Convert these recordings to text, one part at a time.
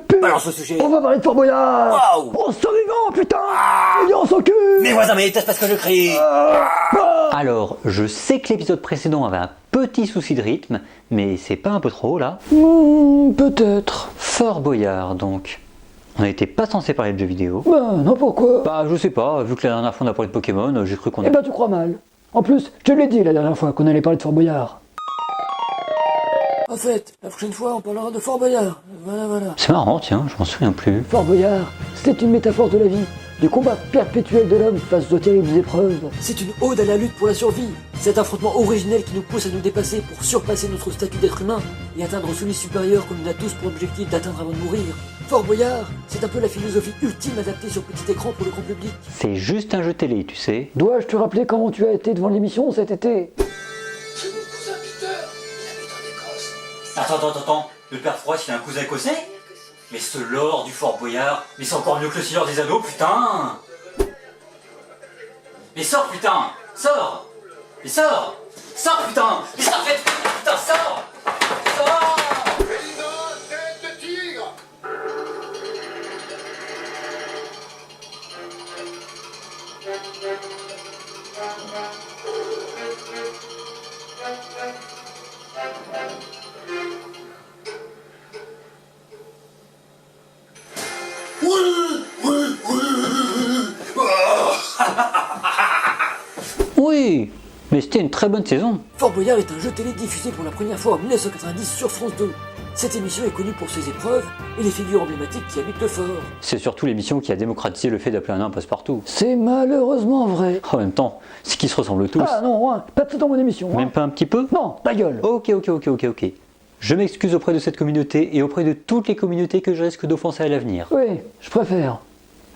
pute. Balance le sujet. On va parler de Fort Boyard. Waouh. On se vivant, putain. On s'en cul. Mes voisins, mais détestent parce que je crie. Alors, je sais que l'épisode précédent avait un petit souci de rythme, mais c'est pas un peu trop là? Peut-être. Fort Boyard donc. On n'était pas censé parler de jeux vidéo. Non, pourquoi? Bah je sais pas, vu que la dernière fois on a parlé de Pokémon, j'ai cru qu'on Eh ben, tu crois mal. En plus, je te l'ai dit la dernière fois qu'on allait parler de Fort Boyard. En fait, la prochaine fois, on parlera de Fort Boyard. Voilà. C'est marrant, tiens, je m'en souviens plus. Fort Boyard, c'était une métaphore de la vie, du combat perpétuel de l'homme face aux terribles épreuves. C'est une ode à la lutte pour la survie. Cet affrontement originel qui nous pousse à nous dépasser pour surpasser notre statut d'être humain et atteindre celui supérieur qu'on nous a tous pour objectif d'atteindre avant de mourir. Fort Boyard, c'est un peu la philosophie ultime adaptée sur petit écran pour le grand public. C'est juste un jeu télé, tu sais. Dois-je te rappeler comment tu as été devant l'émission cet été? C'est mon cousin Peter, il habite en Écosse. Attends. Le père Froisse, il a un cousin écossais? Mais ce lord du Fort Boyard, mais c'est encore mieux que le Seigneur des Anneaux, putain! Mais sors, putain! Sors! Mais sors! Sors, putain! Mais sors, putain, sors! Sors! Président, tête de tigre. Oui, mais c'était une très bonne saison. Fort Boyard est un jeu télé diffusé pour la première fois en 1990 sur France 2. Cette émission est connue pour ses épreuves et les figures emblématiques qui habitent le fort. C'est surtout l'émission qui a démocratisé le fait d'appeler un nain passe-partout. C'est malheureusement vrai. En même temps, c'est qu'ils se ressemblent tous. Ah non, pas de ça dans mon émission. Même pas un petit peu? Non, ta gueule. Ok. Je m'excuse auprès de cette communauté et auprès de toutes les communautés que je risque d'offenser à l'avenir. Oui, je préfère.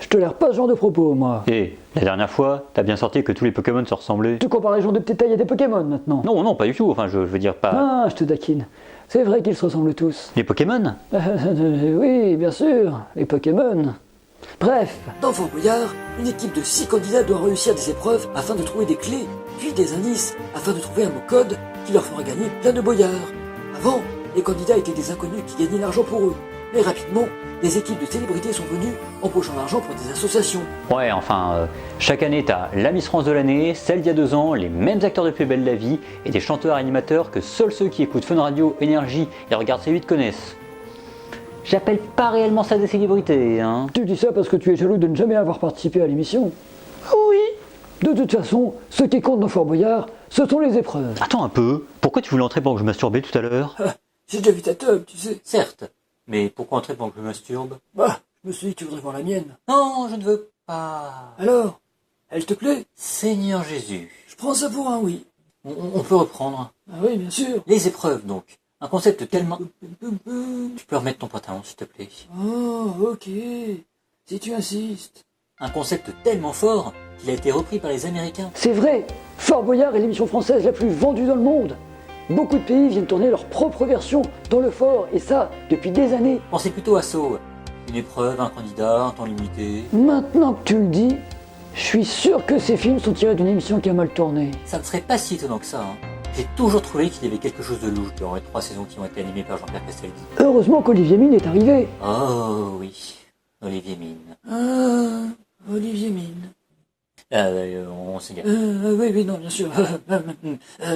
Je tolère pas ce genre de propos, moi. Et la dernière fois, t'as bien sorti que tous les Pokémon se ressemblaient. Tu compares les gens de petite taille à des Pokémon maintenant. Non, pas du tout. Enfin, je veux dire pas. Ah, je te taquine. C'est vrai qu'ils se ressemblent tous. Les Pokémon? Oui, bien sûr, les Pokémon. Bref. Dans Fort Boyard, une équipe de 6 candidats doit réussir des épreuves afin de trouver des clés, puis des indices, afin de trouver un mot code qui leur fera gagner plein de boyards. Avant, les candidats étaient des inconnus qui gagnaient l'argent pour eux. Mais rapidement, des équipes de célébrités sont venues, empochant l'argent pour des associations. Ouais, enfin, chaque année, t'as la Miss France de l'année, celle d'il y a 2 ans, les mêmes acteurs de Plus belle la vie, et des chanteurs animateurs que seuls ceux qui écoutent Fun Radio, Énergie et regardent C8 connaissent. J'appelle pas réellement ça des célébrités, hein. Tu dis ça parce que tu es jaloux de ne jamais avoir participé à l'émission? Oui. De toute façon, ce qui compte dans Fort Boyard, ce sont les épreuves. Attends un peu, pourquoi tu voulais entrer pendant que je masturbais tout à l'heure? J'ai déjà vu ta tub, tu sais. Certes, mais pourquoi entrer pendant que je masturbe? Bah, je me suis dit que tu voudrais voir la mienne. Non, je ne veux pas. Alors, elle te plaît? Seigneur Jésus. Je prends ça pour un oui. On peut reprendre. Ah oui, bien sûr. Les épreuves, donc. Un concept tellement... Tu peux remettre ton pantalon, s'il te plaît. Oh, ok. Si tu insistes. Un concept tellement fort qu'il a été repris par les Américains. C'est vrai. Fort Boyard est l'émission française la plus vendue dans le monde. Beaucoup de pays viennent tourner leur propre version dans le fort, et ça, depuis des années. Pensez plutôt à Saw. Une épreuve, un candidat, un temps limité. Maintenant que tu le dis, je suis sûr que ces films sont tirés d'une émission qui a mal tourné. Ça ne serait pas si étonnant que ça, hein. J'ai toujours trouvé qu'il y avait quelque chose de louche dans les 3 saisons qui ont été animées par Jean-Pierre Castaldi. Heureusement qu'Olivier Mine est arrivé. Oh oui, Olivier Mine. Ah, Olivier Mine. On s'égare. Oui, non, bien sûr.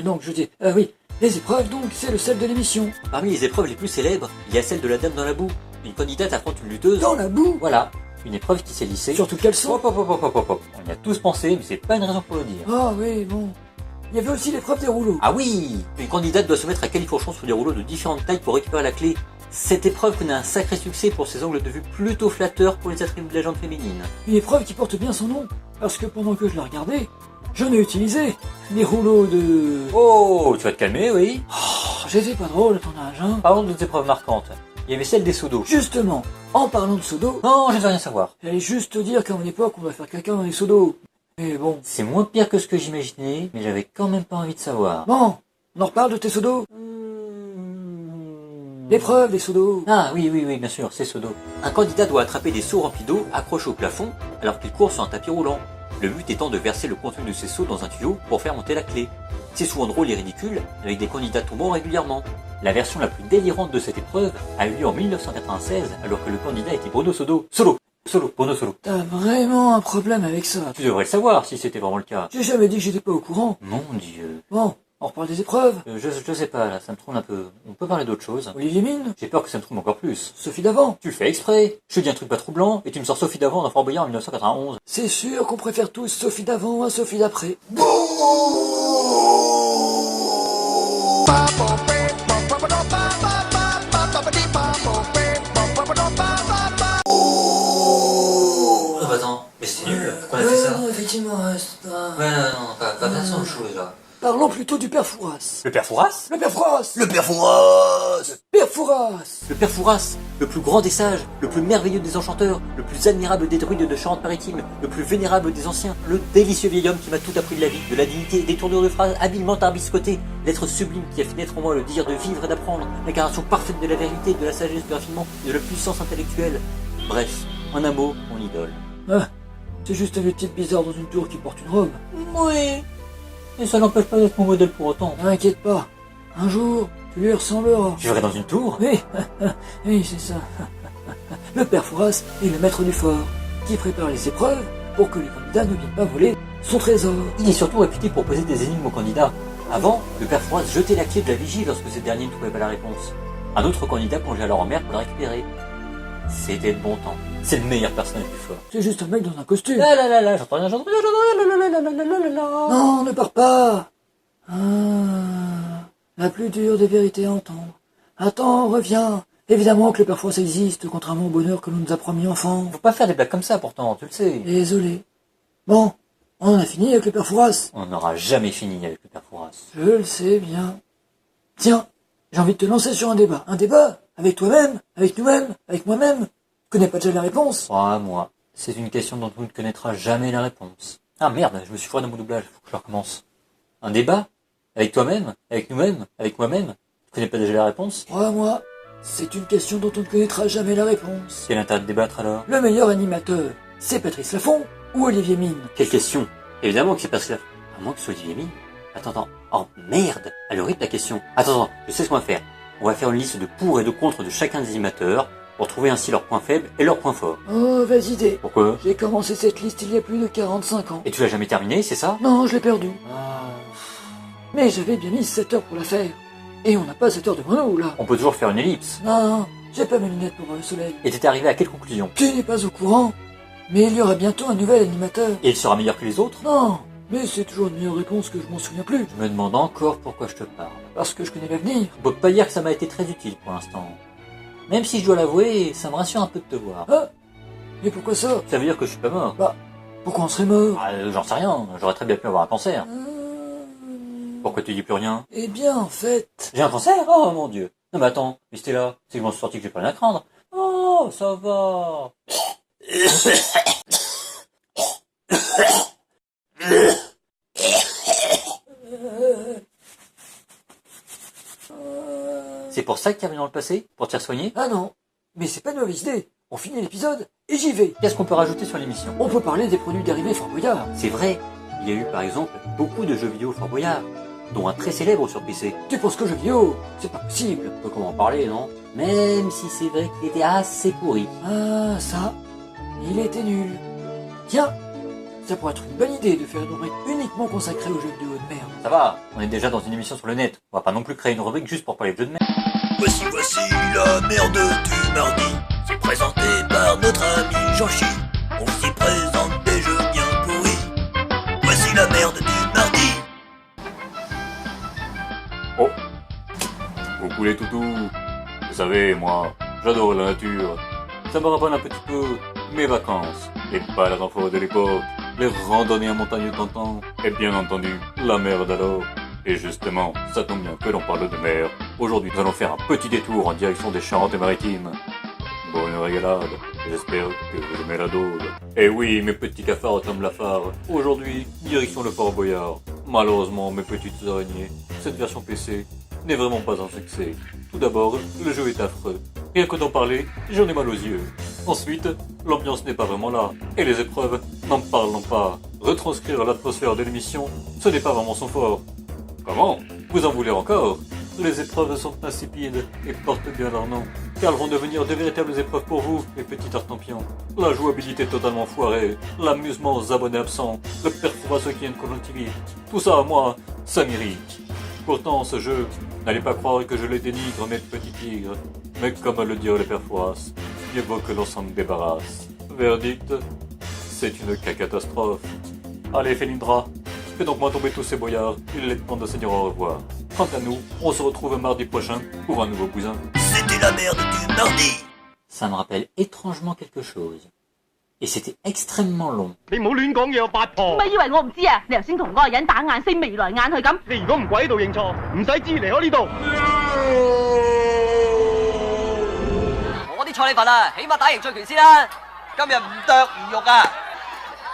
Donc, je dis, oui. Les épreuves, donc, c'est le sel de l'émission. Parmi les épreuves les plus célèbres, il y a celle de la dame dans la boue. Une candidate affronte une lutteuse. Dans la boue. Voilà, une épreuve qui s'est lissée. Surtout qu'elles sont. Hop. On y a tous pensé, mais c'est pas une raison pour le dire. Ah oui, bon. Il y avait aussi l'épreuve des rouleaux. Ah oui, une candidate doit se mettre à califourchon sur des rouleaux de différentes tailles pour récupérer la clé. Cette épreuve connaît un sacré succès pour ses angles de vue plutôt flatteurs pour les attributs de la jante féminine. Une épreuve qui porte bien son nom, parce que pendant que je la regardais, j'en ai utilisé des rouleaux de... Oh, tu vas te calmer, oui. Oh, j'étais pas drôle à ton âge, hein. Parlons d'autres épreuves marquantes. Il y avait celle des seaux d'eau. Justement, en parlant de seau d'eau, Non, je ne veux rien savoir. j'allais juste te dire qu'à mon époque, on va faire caca dans les seaux d'eau. Mais bon. C'est moins pire que ce que j'imaginais, mais j'avais quand même pas envie de savoir. Bon, on en reparle de tes seaux d'eau. L'épreuve des seaux d'eau. Ah oui, bien sûr, c'est seaux d'eau. Un candidat doit attraper des seaux remplis d'eau accrochés au plafond alors qu'il court sur un tapis roulant. Le but étant de verser le contenu de ces seaux dans un tuyau pour faire monter la clé. C'est souvent drôle et ridicule, avec des candidats tombant régulièrement. La version la plus délirante de cette épreuve a eu lieu en 1996, alors que le candidat était Bruno Bruno Solo. T'as vraiment un problème avec ça. Tu devrais le savoir si c'était vraiment le cas. J'ai jamais dit que j'étais pas au courant. Mon Dieu. Bon, on reparle des épreuves. Je sais pas, là, ça me trompe un peu. On peut parler d'autre chose. Olivier Mine, J'ai peur que ça me trompe encore plus. Sophie d'avant. Tu le fais exprès. Je te dis un truc pas troublant, et tu me sors Sophie d'avant dans Fort Boyard en 1991. C'est sûr qu'on préfère tous Sophie d'avant à Sophie d'après. Attends, mais c'est nul. Pourquoi on a fait ça? Non, effectivement, c'est pas... Ouais, non, pas personne de chose, là. Parlons plutôt du père Fouras. Le père Fouras? Le père Fouras. Le père Fouras! Père Fouras. Le père Fouras, le plus grand des sages, le plus merveilleux des enchanteurs, le plus admirable des druides de Charente-Maritime, le plus vénérable des anciens, le délicieux vieil homme qui m'a tout appris de la vie, de la dignité, des tournures de phrases habilement arbiscotées, l'être sublime qui a fait naître en moi le désir de vivre et d'apprendre, l'incarnation parfaite de la vérité, de la sagesse, du raffinement et de la puissance intellectuelle. Bref, en un mot, mon idole. Ah, c'est juste un vieux type bizarre dans une tour qui porte une robe. Oui, et ça n'empêche pas d'être mon modèle pour autant. T'inquiète pas, un jour, tu lui ressembleras. Je verrai dans une tour? Oui, oui, c'est ça. Le père Fouras est le maître du fort, qui prépare les épreuves pour que les candidats ne viennent pas voler son trésor. Il est surtout réputé pour poser des énigmes aux candidats. Avant, le père Fouras jetait la clé de la vigie lorsque ces derniers ne trouvaient pas la réponse. Un autre candidat plongeait alors en mer pour la récupérer. C'était le bon temps. C'est le meilleur personnage du fort. C'est juste un mec dans un costume. J'entends rien, Non, ne pars pas. Ah, la plus dure des vérités à entendre. Attends, reviens. Évidemment que le père Fouras existe, contrairement au bonheur que l'on nous a promis enfant. Faut pas faire des blagues comme ça pourtant, tu le sais. Désolé. Bon, on en a fini avec le père Fouras. On n'aura jamais fini avec le père Fouras. Je le sais bien. Tiens, j'ai envie de te lancer sur un débat. Un débat avec toi-même, avec nous-mêmes, avec moi-même. Tu connais pas déjà la réponse? Crois-moi, c'est une question dont on ne connaîtra jamais la réponse. Ah merde, je me suis foiré dans mon doublage, faut que je recommence. Un débat? Avec toi-même? Avec nous-mêmes? Avec moi-même? Tu connais pas déjà la réponse? Crois-moi, c'est une question dont on ne connaîtra jamais la réponse. Quel intérêt de débattre alors? Le meilleur animateur, c'est Patrice Laffont ou Olivier Mine? Quelle question? Évidemment que c'est parce que... À moins que ce soit Olivier Mine. Attends. Oh merde! Elle est horrible la question. Attends, je sais ce qu'on va faire. On va faire une liste de pour et de contre de chacun des animateurs, pour trouver ainsi leurs points faibles et leurs points forts. Oh, vas-y dé. Pourquoi? J'ai commencé cette liste il y a plus de 45 ans. Et tu l'as jamais terminé, c'est ça? Non, je l'ai perdu. Ah. Mais j'avais bien mis 7 heures pour la faire. Et on n'a pas 7 heures devant nous, là. On peut toujours faire une ellipse. Non, j'ai pas mes lunettes pour voir le soleil. Et t'es arrivé à quelle conclusion? Tu n'es pas au courant, mais il y aura bientôt un nouvel animateur. Et il sera meilleur que les autres? Non, mais c'est toujours une meilleure réponse que je m'en souviens plus. Je me demande encore pourquoi je te parle. Parce que je connais l'avenir. On peut pas dire que ça m'a été très utile pour l'instant. Même si je dois l'avouer, ça me rassure un peu de te voir. Ah, mais pourquoi ça? Ça veut dire que je suis pas mort. Pourquoi on serait mort? J'en sais rien, j'aurais très bien pu avoir un cancer. Pourquoi tu dis plus rien? Eh bien, en fait... J'ai un cancer? Oh mon dieu. Non mais attends, mais c'était là, c'est que je m'en suis sorti que j'ai pas rien à craindre. Oh, ça va. C'est pour ça que tu es revenu dans le passé? Pour te faire soigner? Ah non, mais c'est pas une mauvaise idée. On finit l'épisode et j'y vais. Qu'est-ce qu'on peut rajouter sur l'émission? On peut parler des produits dérivés Fort Boyard. C'est vrai, il y a eu par exemple beaucoup de jeux vidéo Fort Boyard, dont un très célèbre sur PC. Tu penses que jeux vidéo? C'est pas possible. On peut comment en parler, non? Même si c'est vrai qu'il était assez pourri. Ah, ça, il était nul. Tiens, ça pourrait être une bonne idée de faire une rubrique uniquement consacrée aux jeux vidéo de merde. Ça va, on est déjà dans une émission sur le net. On va pas non plus créer une rubrique juste pour parler de jeux de merde. Voici la merde du mardi. C'est présenté par notre ami Jean-Chi. On s'y présente des jeux bien pourris. Voici la merde du mardi. Oh, coucou les toutous. Vous savez, moi, j'adore la nature. Ça me rappelle un petit peu mes vacances, les balades en forêt de l'époque, les randonnées en montagne d'antan, et bien entendu, la mer d'alors. Et justement, ça tombe bien que l'on parle de mer. Aujourd'hui, nous allons faire un petit détour en direction des Charentes-Maritimes. Bonne régalade, j'espère que vous aimez la dose. Et oui, mes petits cafards comme Lafare, aujourd'hui, direction le Fort Boyard. Malheureusement, mes petites araignées, cette version PC n'est vraiment pas un succès. Tout d'abord, le jeu est affreux. Rien que d'en parler, j'en ai mal aux yeux. Ensuite, l'ambiance n'est pas vraiment là, et les épreuves n'en parlons pas. Retranscrire l'atmosphère de l'émission, ce n'est pas vraiment son fort. Comment? Vous en voulez encore? Les épreuves sont insipides et portent bien leur nom, car elles vont devenir de véritables épreuves pour vous, les petits tartampions. La jouabilité totalement foirée, l'amusement aux abonnés absents, le perforas qui a une conjonctivite, tout ça, moi, ça m'irrite. Pourtant, ce jeu, n'allez pas croire que je les dénigre, mes petits tigres, mais comme le dirait le perforas, mieux vaut que l'on s'en débarrasse. Verdict, c'est une catastrophe. Allez, Félindra, fais donc moi tomber tous ces boyards, il est temps de se dire au revoir. Quant à nous, on se retrouve mardi prochain pour un nouveau cousin. C'était la merde du mardi. Ça me rappelle étrangement quelque chose. Et c'était extrêmement long. 你唔好亂講嘢啊，八婆！咪以為我唔知啊？你頭先同嗰個人打眼四眉來眼去咁。你如果唔跪喺度認錯，唔使知離開呢度。我啲菜你份啊，起碼打贏醉拳先啦。今日唔剁唔肉啊！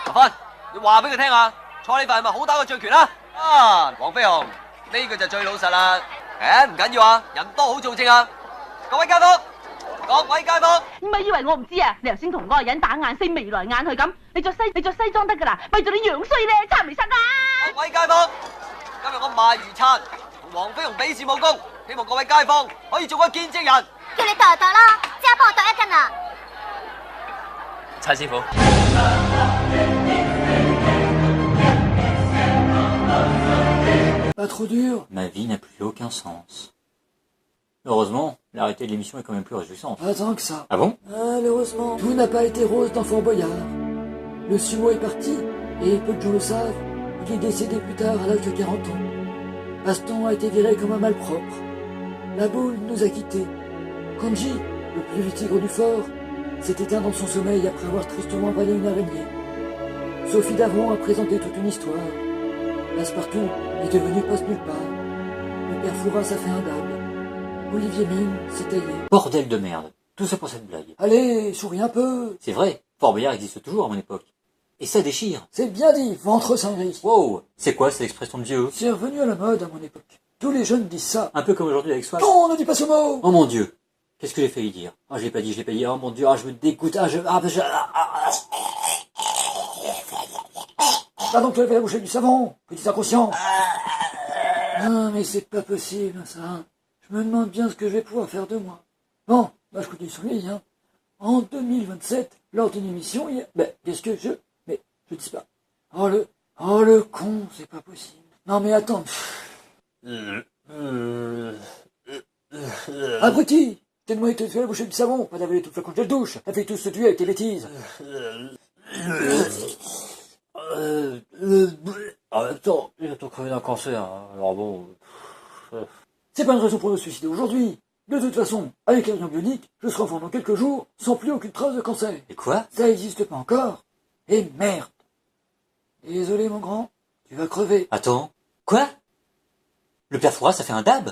阿芬，你話俾佢聽下，菜你份係咪好打過醉拳啊？啊，黃飛鴻，呢個就最老實啦。唔緊要啊，人多好做證啊。各位街坊。各位街坊，咪以為我唔知啊？你頭先同嗰個人打眼四眉來眼去咁，你着西裝得噶啦，咪做你樣衰咧，差唔離身啊！各位街坊，今日我賣魚餐，同黃飛鴻比試武功，希望各位街坊可以做個見證人。叫你度就度啦，即刻幫我度一斤啊！蔡師傅。Pas trop dur. Ma vie n'a plus aucun sens. Heureusement, l'arrêté de l'émission est quand même plus réjouissante. Pas tant que ça. Ah bon? Malheureusement, tout n'a pas été rose dans Fort Boyard. Le sumo est parti, et peu de gens le savent, il est décédé plus tard à l'âge de 40 ans. Baston a été viré comme un malpropre. La boule nous a quittés. Kanji, le plus vieux tigre du fort, s'est éteint dans son sommeil après avoir tristement avalé une araignée. Sophie Davron a présenté toute une histoire. Passepartout est devenu poste nulle part. Le père Fouras a fait un dab. Olivier Mine s'est taillé. Bordel de merde. Tout ça pour cette blague. Allez, souris un peu. C'est vrai, Fort Boyard existe toujours à mon époque. Et ça déchire. C'est bien dit, ventre cinglé. Wow, c'est quoi cette expression de vieux? C'est revenu à la mode à mon époque. Tous les jeunes disent ça. Un peu comme aujourd'hui avec Swan. Non, ne dis pas ce mot. Oh mon Dieu. Qu'est-ce que j'ai failli dire? Ah, je l'ai pas dit. Oh mon Dieu, je me dégoûte. Va donc te lever la bouche avec du savon, petit inconscient. Non, mais c'est pas possible, ça. Je me demande bien ce que je vais pouvoir faire de moi. Bon, bah je continue sur lui, hein. En 2027, lors d'une émission, il y a... Ben, qu'est-ce que je... Mais, je dis pas. Oh le con, c'est pas possible. Non mais attends. Abruti! T'es de moi te faire la bouche avec du savon, pas d'avaler tout le flacon de gel douche. T'as fait tous se tuer avec tes bêtises. En même temps, il a tout crevé d'un cancer, hein. Alors bon... C'est pas une raison pour me suicider aujourd'hui. De toute façon, avec l'avion bionique, je serai enfant dans quelques jours, sans plus aucune trace de cancer. Et quoi? Ça existe pas encore. Et merde. Désolé mon grand, tu vas crever. Attends, quoi? Le père Fouras a fait un dab?